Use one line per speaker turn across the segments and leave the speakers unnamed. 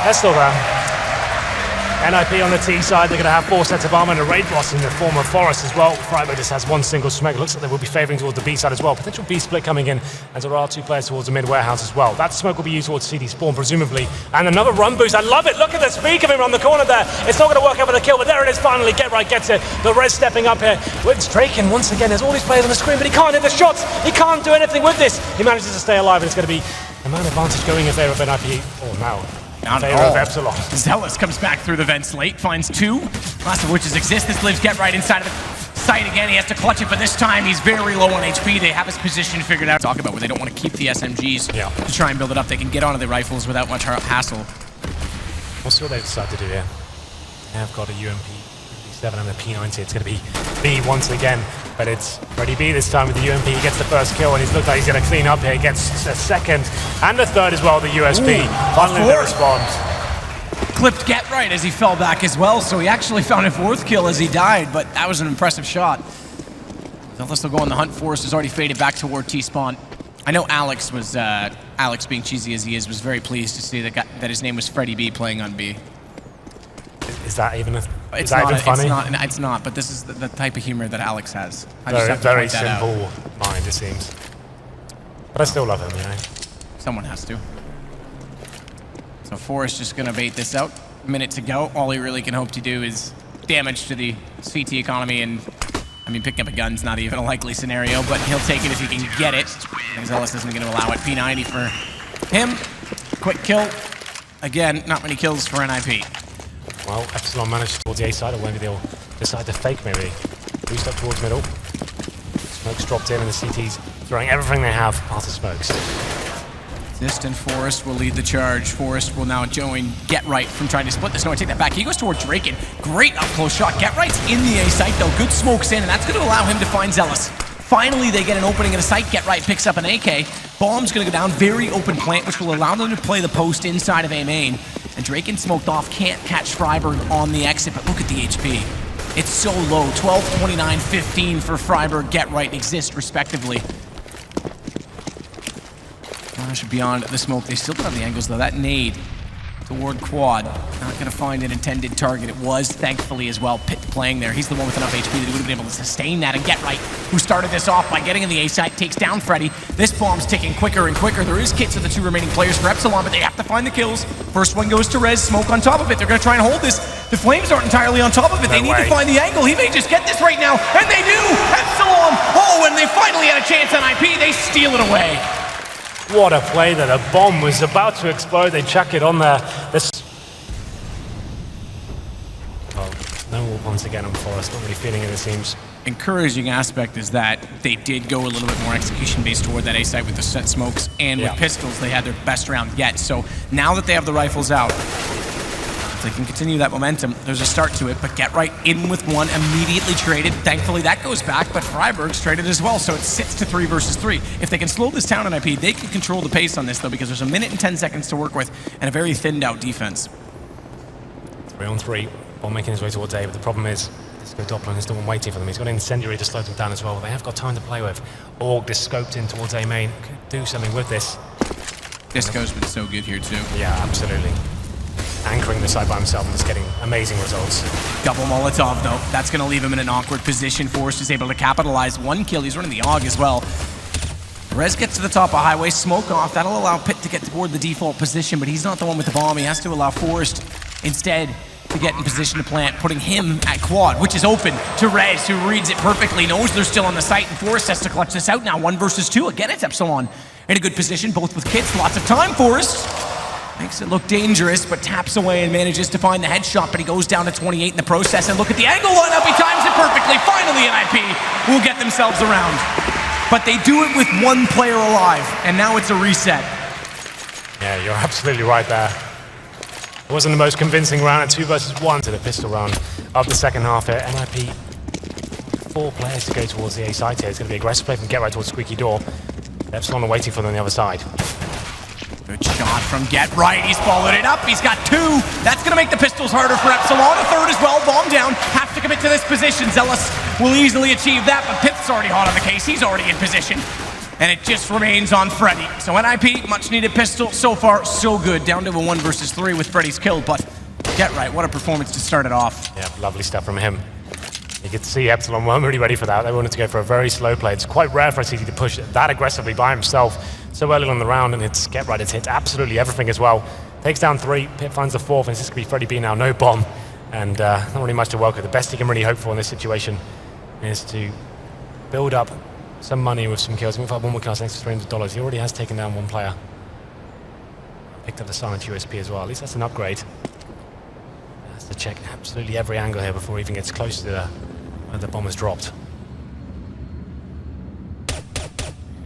They're still there. NiP on the T side, they're going to have 4 sets of armor and a raid boss in the form of Forest as well. friberg just has one single smoke. Looks like they will be favoring towards the B side as well. Potential B split coming in, as there are 2 players towards the mid warehouse as well. That smoke will be used towards CD spawn, presumably. And another run boost. I love it. Look at the speed of him around the corner there. It's not going to work out for the kill, but there it is finally. Get right, gets it. The res stepping up here with Draken once again. There's all these players on the screen, but he can't hit the shots. He can't do anything with this. He manages to stay alive, and it's going to be a man advantage going in favor of NiP. Oh, now.
Not
in favor of Epsilon.
Zealous comes back through the vents late, finds 2, last of which is exist. This lives Get right inside of the site again. He has to clutch it, but this time he's very low on HP. They have his position figured out. Talk about where they don't want to keep the SMGs to try and build it up. They can get onto the rifles without much hassle.
We'll see what they decide to do here. They have got a UMP 7 and a P90. It's going to be B once again, but it's Freddy B this time with the UMP. He gets the first kill, and he's looked like he's going to clean up here. He gets a second and a third as well, the USP. Finally they respond.
Clipped Get right as he fell back as well, so he actually found a 4th kill as he died, but that was an impressive shot. They'll still go on the hunt. Forest has already faded back toward T-spawn. I know Alex was, Alex being cheesy as he is, was very pleased to see that his name was Freddy B playing on B.
Is that even funny?
It's not, but this is the type of humor that Alex has.
Very simple mind, it seems. But I still love him, you know.
Someone has to. So Forrest just gonna bait this out. Minute to go. All he really can hope to do is damage to the CT economy, and I mean, picking up a gun's not even a likely scenario, but he'll take it if he can get it. Zealous isn't gonna allow it. P90 for him. Quick kill. Again, not many kills for NiP.
Well, Epsilon managed towards the A side, or maybe they'll decide to fake maybe. Boost up towards middle. Smoke's dropped in, and the CT's throwing everything they have past the smokes.
Zist and Forest will lead the charge. Forest will now join Get right from trying to split this. No, I take that back. He goes toward Draken. Great up close shot. Get right's in the A site though. Good smokes in, and that's going to allow him to find Zealous. Finally, they get an opening in a site. Get right picks up an AK. Bomb's going to go down. Very open plant, which will allow them to play the post inside of A main. And Draken smoked off, can't catch friberg on the exit, but look at the HP. It's so low, 12, 29, 15 for friberg, Get right, exist respectively. Flash beyond the smoke. They still don't have the angles though. That nade toward quad, not going to find an intended target. It was, thankfully, as well. Pitt playing there. He's the one with enough HP that he would have been able to sustain that. And Get right, who started this off by getting in the A site, takes down Freddy. This bomb's ticking quicker and quicker. There is kits of the 2 remaining players for Epsilon, but they have to find the kills. First one goes to Rez, smoke on top of it. They're going to try and hold this. The flames aren't entirely on top of it. They need to find the angle. He may just get this right now, and they do! Epsilon! Oh, and they finally had a chance on NiP. They steal it away.
What a play there. The bomb was about to explode. They chuck it on there. Well, no wall once again on Forest. Not really feeling it, it seems.
Encouraging aspect is that they did go a little bit more execution-based toward that A site with the set smokes, and with pistols, they had their best round yet. So now that they have the rifles out, if they can continue that momentum, there's a start to it, but Get right in with 1, immediately traded. Thankfully, that goes back, but friberg's traded as well, so it sits to 3 versus 3. If they can slow this down on NiP, they can control the pace on this, though, because there's a minute and 10 seconds to work with, and a very thinned-out defense.
3 on 3. Bomb making his way towards A, but the problem is Disco Doppler is the one waiting for them. He's got an incendiary to slow them down as well. They have got time to play with. Org is scoped in towards A main. Could do something with this.
Disco's been so good here, too.
Yeah, absolutely. Anchoring the side by himself and just getting amazing results.
Double Molotov, though. That's going to leave him in an awkward position. Forrest is able to capitalize. 1 kill. He's running the AUG as well. Rez gets to the top of highway. Smoke off. That'll allow Pitt to get toward the default position, but he's not the one with the bomb. He has to allow Forrest instead to get in position to plant, putting him at quad, which is open to Rez, who reads it perfectly, knows they're still on the site, and Forrest has to clutch this out now. 1 versus 2. Again, it's Epsilon in a good position, both with kits. Lots of time. Forrest makes it look dangerous, but taps away and manages to find the headshot, but he goes down to 28 in the process, and look at the angle lineup. He times it perfectly. Finally, NiP will get themselves around. But they do it with 1 player alive, and now it's a reset.
Yeah, you're absolutely right there. It wasn't the most convincing round at 2 versus 1 to the pistol round of the second half here. NiP, 4 players to go towards the A side here. It's going to be aggressive play from Get right towards Squeaky Door. Epsilon are waiting for them on the other side.
Good shot from Get right. He's followed it up. He's got 2. That's going to make the pistols harder for Epsilon. A 3rd as well. Bomb down. Have to commit to this position. Zealous will easily achieve that, but Pith's already hot on the case. He's already in position. and it just remains on Freddy. So NiP, much needed pistol, so far so good. Down to a 1 versus 3 with Freddy's kill, but get right, what a performance to start it off.
Yeah, lovely stuff from him. You could see Epsilon weren't really ready for that. They wanted to go for a very slow play. It's quite rare for a CT to push that aggressively by himself so early on the round, and it's get right, it's hit absolutely everything as well. Takes down 3, Pit finds the 4th, and it's just going to be Freddy B now, no bomb, and not really much to work with. The best he can really hope for in this situation is to build up some money with some kills. Even if I have one more kill, it's an extra $300. He already has taken down 1 player. Picked up the silent USP as well. At least that's an upgrade. Has to check absolutely every angle here before he even gets close to where the bomb was dropped.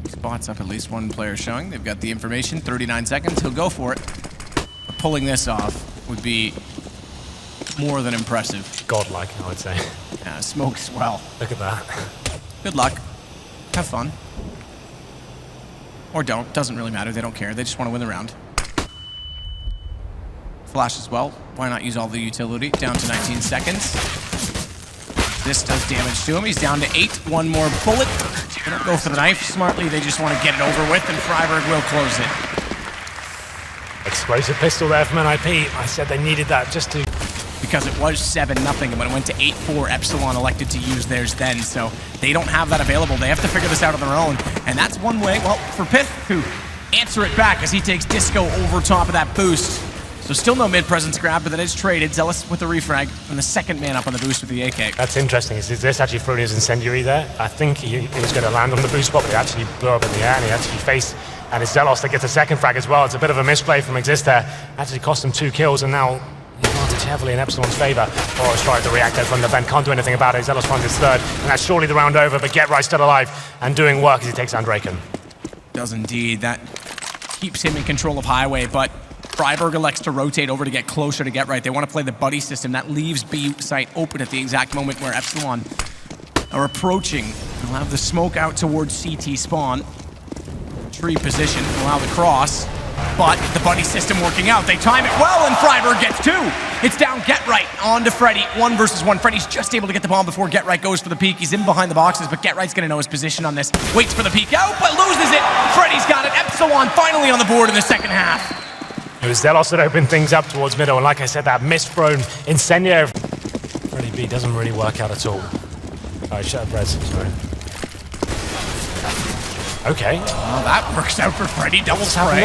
Spots up at least 1 player showing. They've got the information. 39 seconds. He'll go for it. But pulling this off would be more than impressive.
Godlike, I would say.
Yeah, smokes well.
Look at that.
Good luck. Have fun. Or don't. Doesn't really matter. They don't care. They just want to win the round. Flash as well. Why not use all the utility? Down to 19 seconds. This does damage to him. He's down to 8. 1 more bullet. They don't go for the knife smartly. They just want to get it over with, and Freiburg will close it.
Explosive pistol there from NiP. I said they needed that just to...
Because it was 7-0, and when it went to 8-4, Epsilon elected to use theirs then, so they don't have that available. They have to figure this out on their own, and that's one way, well, for Pith to answer it back as he takes Disco over top of that boost. So still no mid-presence grab, but that is traded. Zealous with the refrag, and the second man up on the boost with the AK.
That's interesting. Is this actually throwing his incendiary there? I think he was going to land on the boost spot, but he actually blew up in the air, and he actually faced, and it's Zealous that gets a second frag as well. It's a bit of a misplay from Exist there. Actually cost him 2 kills, and now advantage heavily in Epsilon's favor. Boris tries to react there from the vent, can't do anything about it. Zealous finds his 3rd, and that's surely the round over, but Get Right still alive and doing work as he takes down Draken.
Does indeed. That keeps him in control of Highway, but Freiburg elects to rotate over to get closer to Get Right. They want to play the buddy system. That leaves B site open at the exact moment where Epsilon are approaching. They'll have the smoke out towards CT spawn. Tree position, allow the cross. But the buddy system working out. They time it well, and Freiburg gets 2. It's down Get Right on to Freddy. 1 versus 1. Freddy's just able to get the bomb before Get Right goes for the peek. He's in behind the boxes, but Get Right's going to know his position on this. Waits for the peek out, but loses it. Freddy's got it. Epsilon finally on the board in the second half.
It was Zealous that opened things up towards middle, and like I said, that misthrown incendiary. Freddy B doesn't really work out at all. Alright, shut up, Rez. Sorry. Okay.
Well, that works out for Freddy. Double spray.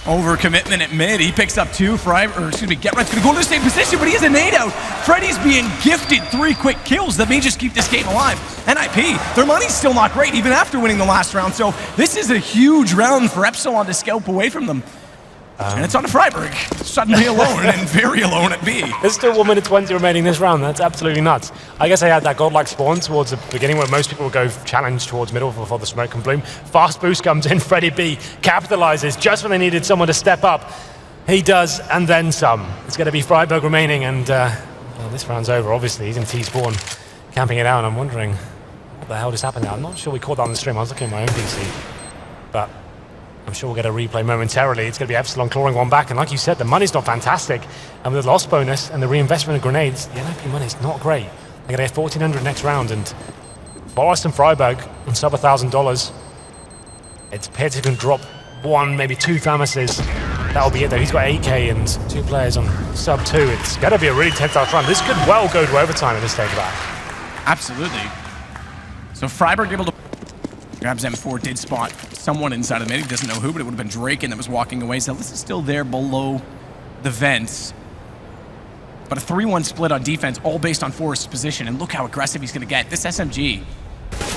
Overcommitment at mid. He picks up 2. Get Right's gonna go to the same position, but he has a nade out. Freddy's being gifted 3 quick kills that may just keep this game alive. NiP, their money's still not great, even after winning the last round, so this is a huge round for Epsilon to scalp away from them. And it's on to Freiburg, suddenly alone and very alone at B.
There's still 1 minute 20 remaining this round. That's absolutely nuts. I guess I had that godlike spawn towards the beginning where most people would go challenge towards middle before the smoke can bloom. Fast boost comes in. Freddy B capitalizes just when they needed someone to step up. He does, and then some. It's going to be Freiburg remaining, and well, this round's over, obviously. He's in T-spawn, camping it out, and I'm wondering what the hell just happened now. I'm not sure we caught that on the stream. I was looking at my own PC. But I'm sure we'll get a replay momentarily. It's going to be Epsilon clawing 1 back, and like you said, the money's not fantastic. And with the loss bonus and the reinvestment of grenades, the NiP money's not great. They're going to get 1,400 next round, and Boris and Freiburg on sub $1,000. It's Pit who can drop 1, maybe 2 Thamuses. That'll be it though. He's got 8K and 2 players on sub 2. It's going to be a really tense out round. This could well go to overtime at this stage of that.
Absolutely. So Freiburg able to grabs M4, did spot someone inside of the mid. He doesn't know who, but it would have been Draken that was walking away. So this is still there below the vents. But a 3-1 split on defense, all based on Forrest's position. And look how aggressive he's going to get. This SMG,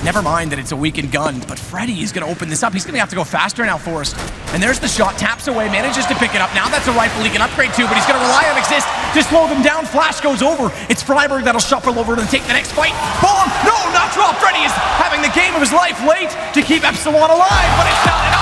never mind that it's a weakened gun, but Freddy is going to open this up. He's going to have to go faster now, Forrest. And there's the shot, taps away, manages to pick it up. Now that's a rifle he can upgrade to, but he's going to rely on Exist to slow them down. Flash goes over. It's Freiburg that'll shuffle over to take the next fight. Bomb! No, not drop. Freddy is having the game of his life late to keep Epsilon alive, but it's not enough.